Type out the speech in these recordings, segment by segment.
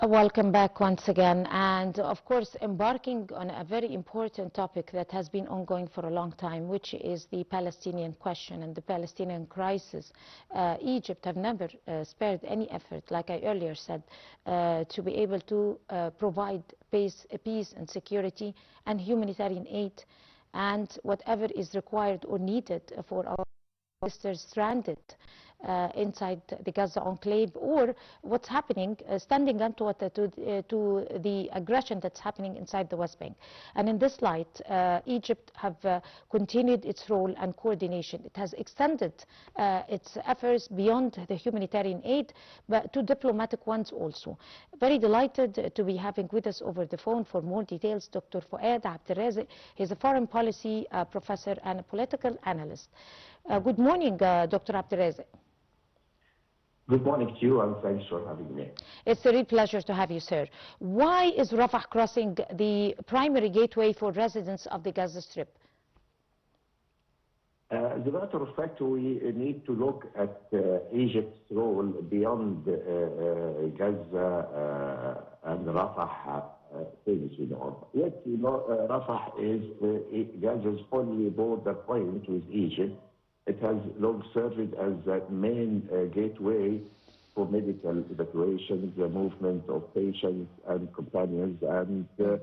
Welcome back once again, and of course embarking on a very important topic that has been ongoing for a long time, which is the Palestinian question and the Palestinian crisis. Egypt have never spared any effort, like I earlier said, to be able to provide peace and security and humanitarian aid and whatever is required or needed for our sisters stranded inside the Gaza enclave, or what's happening, standing up to the aggression that's happening inside the West Bank. And in this light, Egypt have continued its role and coordination. It has extended its efforts beyond the humanitarian aid, but to diplomatic ones also. Very delighted to be having with us over the phone for more details Dr. Fouad Razek. He's a foreign policy professor and a political analyst. Good morning, Dr. Razek. Good morning to you, and thanks for having me. It's a real pleasure to have you, sir. Why is Rafah crossing the primary gateway for residents of the Gaza Strip? As a matter of fact, we need to look at Egypt's role beyond Gaza and Rafah things, Yet, Rafah is Gaza's only border point with Egypt. It has long served as a main gateway for medical evacuations, the movement of patients and companions, and the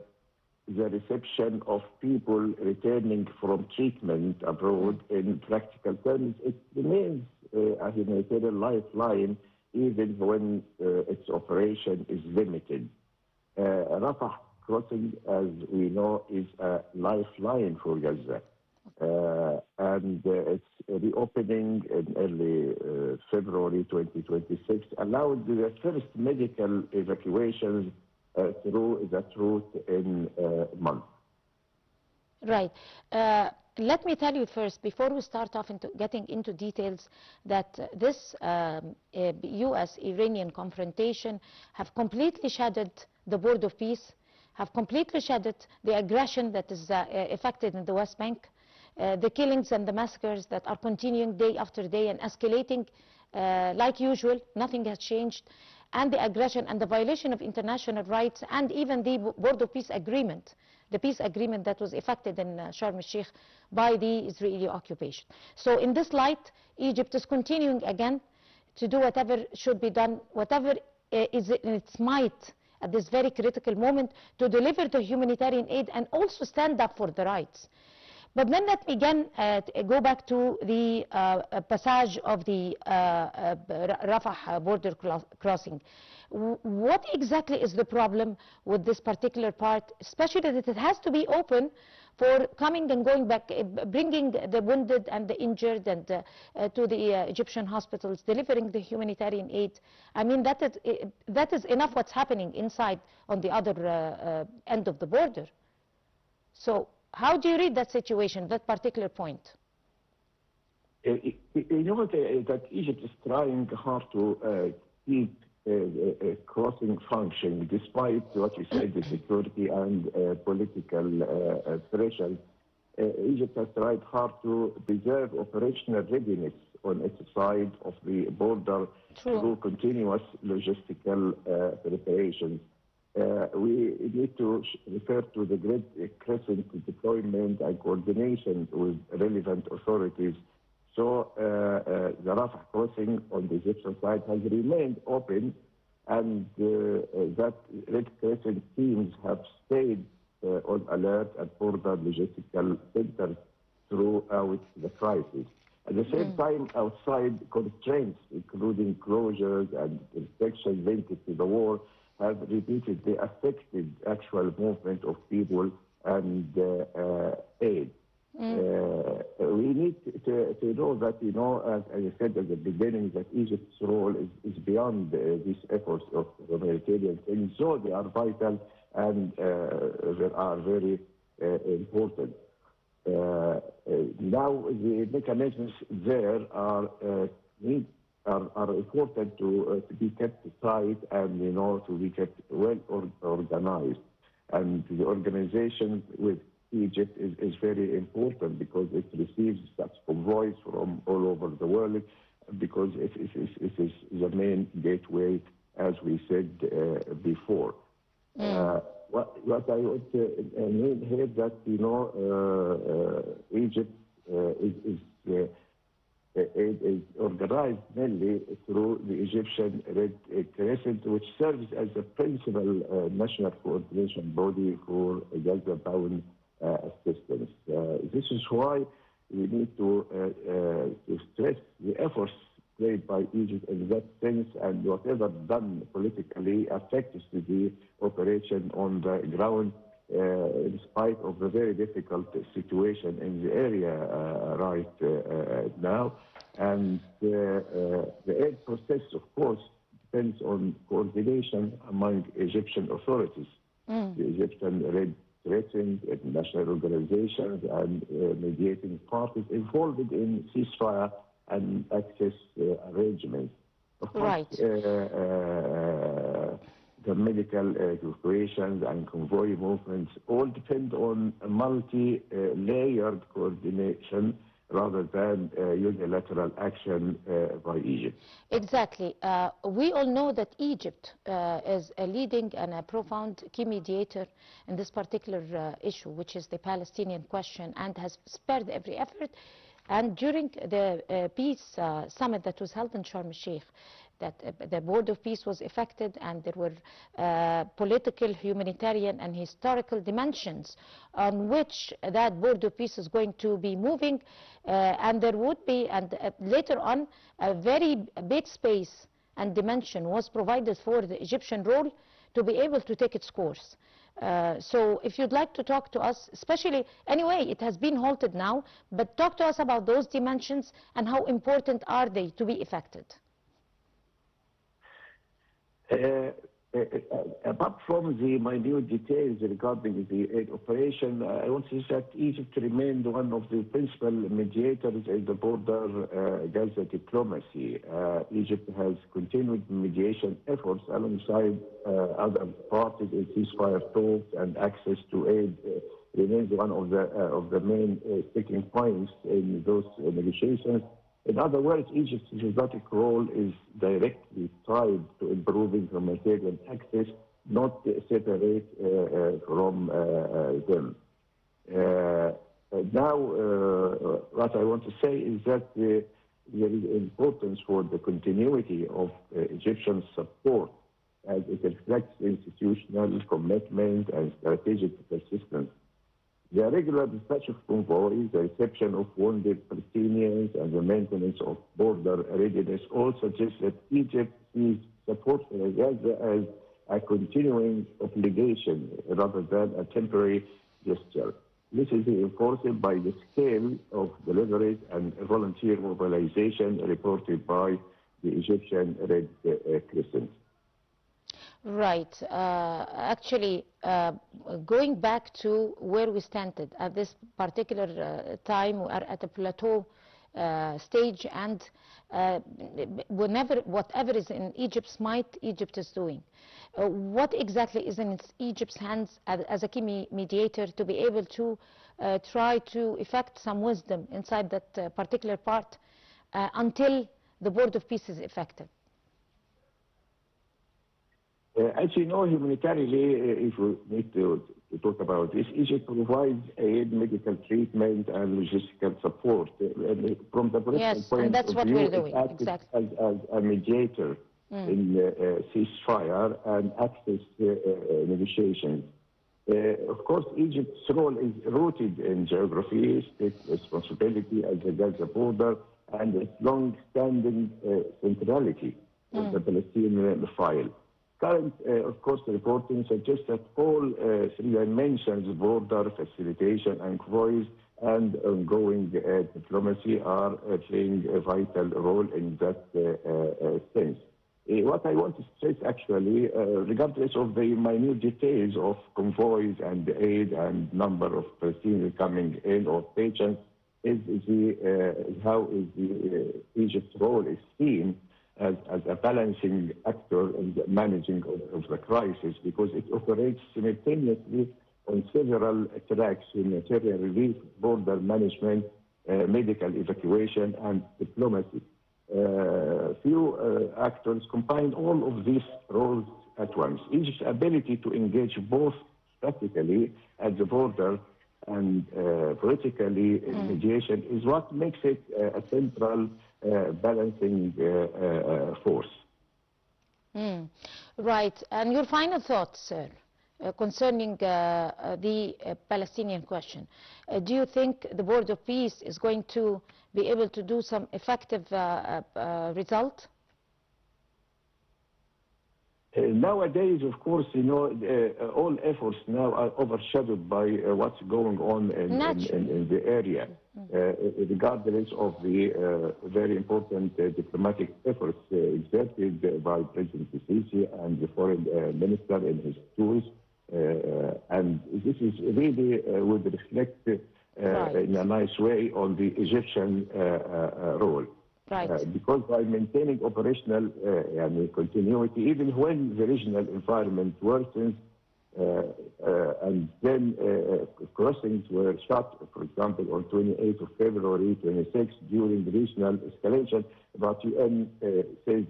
reception of people returning from treatment abroad. In practical terms, it remains a humanitarian lifeline even when its operation is limited. Rafah crossing, as we know, is a lifeline for Gaza. And its reopening in early February 2026 allowed the first medical evacuations through that route in months. Right. Let me tell you first, before we start off into getting into details, that this U.S.-Iranian confrontation have completely shattered the board of peace, have completely shattered the aggression that is effected in the West Bank. The killings and the massacres that are continuing day after day and escalating like usual, nothing has changed, and the aggression and the violation of international rights, and even the Board of Peace Agreement, the peace agreement that was effected in Sharm el-Sheikh by the Israeli occupation. So in this light, Egypt is continuing again to do whatever should be done, whatever is in its might at this very critical moment, to deliver the humanitarian aid and also stand up for the rights. But then let me again go back to the passage of the Rafah border crossing. What exactly is the problem with this particular part, especially that it has to be open for coming and going back, bringing the wounded and the injured and to the Egyptian hospitals, delivering the humanitarian aid? I mean, that is enough what's happening inside on the other end of the border. So how do you read that situation, that particular point? You know that Egypt is trying hard to keep crossing function, despite what you said, the security and political pressure. Egypt has tried hard to preserve operational readiness on its side of the border through continuous logistical preparations. We need to refer to the Great Crescent deployment and coordination with relevant authorities. So the Rafah crossing on the Egyptian side has remained open, and that Red Crescent teams have stayed on alert at border logistical centers throughout the crisis. At the same time, outside constraints, including closures and restrictions linked to the war, have repeatedly affected actual movement of people and aid. We need to know that, as I said at the beginning, that Egypt's role is beyond these efforts of humanitarian things, so they are vital and they are very important. Now, the mechanisms there are important to be kept tight and, to be kept well organized. And the organization with Egypt is very important because it receives such convoys from all over the world, because it is the main gateway as we said before. What I would mean here that, you know, Egypt is organized mainly through the Egyptian Red Crescent, which serves as the principal national coordination body for Gaza-bound assistance. This is why we need to stress the efforts played by Egypt in that sense, and whatever done politically affects the operation on the ground, in spite of the very difficult situation in the area right now. And the aid process, of course, depends on coordination among Egyptian authorities, the Egyptian Red Crescent, international organizations, and mediating parties involved in ceasefire and access arrangements. Of course, the medical evacuations and convoy movements all depend on a multi-layered coordination rather than unilateral action by Egypt. Exactly. We all know that Egypt is a leading and a profound key mediator in this particular issue, which is the Palestinian question, and has spared every effort. And during the peace summit that was held in Sharm el-Sheikh, that the Board of Peace was affected, and there were political, humanitarian, and historical dimensions on which that Board of Peace is going to be moving, and there would be, and later on, a very big space and dimension was provided for the Egyptian role to be able to take its course. So if you'd like to talk to us, especially, anyway, it has been halted now, but talk to us about those dimensions and how important are they to be effected. Apart from the minute details regarding the aid operation, I want to say that Egypt remained one of the principal mediators in the border Gaza diplomacy. Egypt has continued mediation efforts alongside other parties in ceasefire talks, and access to aid remains one of the main sticking points in those negotiations. In other words, Egypt's diplomatic role is directly tied to improving humanitarian access, not separate from them. Now, what I want to say is that there is importance for the continuity of Egyptian support, as it reflects institutional commitment and strategic persistence. The regular dispatch of convoys, the reception of wounded Palestinians, and the maintenance of border readiness all suggest that Egypt sees support for Gaza as a continuing obligation rather than a temporary gesture. This is reinforced by the scale of deliveries and volunteer mobilization reported by the Egyptian Red Crescent. Right. Actually, going back to where we stand at this particular time, we are at a plateau stage, and whatever is in Egypt's might, Egypt is doing. What exactly is in Egypt's hands as a key mediator to be able to try to effect some wisdom inside that particular part until the Board of Peace is effective? As you know, humanitarily, if we need to talk about this, Egypt provides aid, medical treatment, and logistical support. From the political point and that's of what view, we're doing. it acts Exactly. as a mediator in ceasefire and access negotiations. Of course, Egypt's role is rooted in geography, state responsibility as a Gaza border, and its long-standing centrality of the Palestinian file. Current, of course, reporting suggests that all three dimensions, border, facilitation, and convoys, and ongoing diplomacy are playing a vital role in that sense. What I want to stress, actually, regardless of the minute details of convoys and aid and number of Palestinians coming in or patients, is how Egypt's role is seen as a balancing actor in the managing of the crisis, because it operates simultaneously on several tracks: humanitarian relief, border management, medical evacuation, and diplomacy. few actors combine all of these roles at once. Egypt's ability to engage both practically at the border and politically mediation is what makes it a central balancing force. Right. And your final thoughts, sir, concerning the Palestinian question. Do you think the Board of Peace is going to be able to do some effective result? Nowadays, of course, you know, all efforts now are overshadowed by what's going on in the area, regardless of the very important diplomatic efforts exerted by President Sisi and the foreign minister in his tours. And this is really would reflect in a nice way on the Egyptian role. Right. Because by maintaining operational continuity, even when the regional environment worsens, and then crossings were shut, for example, on 28th of February, 26th, during the regional escalation, but UN says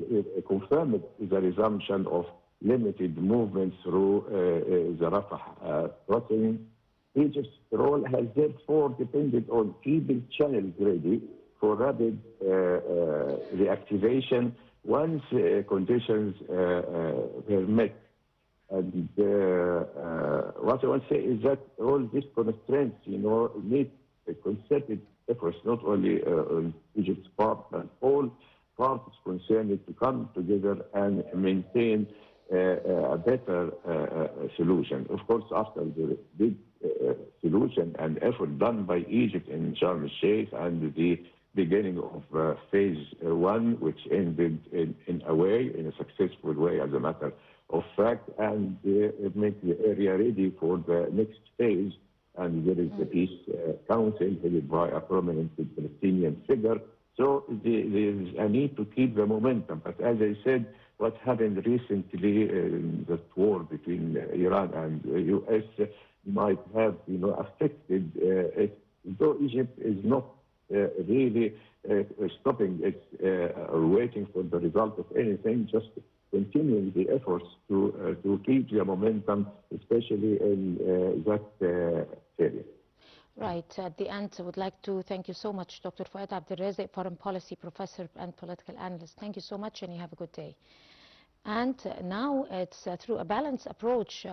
confirmed the resumption of limited movements through the Rafah crossing. Egypt's role has therefore depended on keeping channels ready for rapid reactivation once conditions were met. And what I want to say is that all these constraints, you know, need a concerted efforts, not only on Egypt's part, but all parties concerned to come together and maintain a better solution. Of course, after the big solution and effort done by Egypt in Sharm el-Sheikh and the beginning of phase 1, which ended in a successful way, as a matter of fact, and make the area ready for the next phase. And there is the Peace Council headed by a prominent Palestinian figure. So there is a need to keep the momentum. But as I said, what happened recently in the war between Iran and the U.S. might have, you know, affected it. Though Egypt is not really stopping it or waiting for the result of anything, just continuing the efforts to keep the momentum, especially in that area. Right. At the end, I would like to thank you so much, Dr. Fouad Razek, Foreign Policy Professor and Political Analyst. Thank you so much, and you have a good day. And now it's through a balanced approach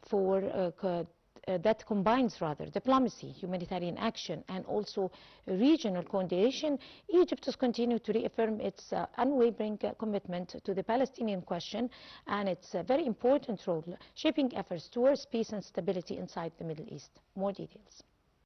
for that combines rather diplomacy, humanitarian action, and also regional coordination. Egypt has continued to reaffirm its unwavering commitment to the Palestinian question and its very important role shaping efforts towards peace and stability inside the Middle East. More details.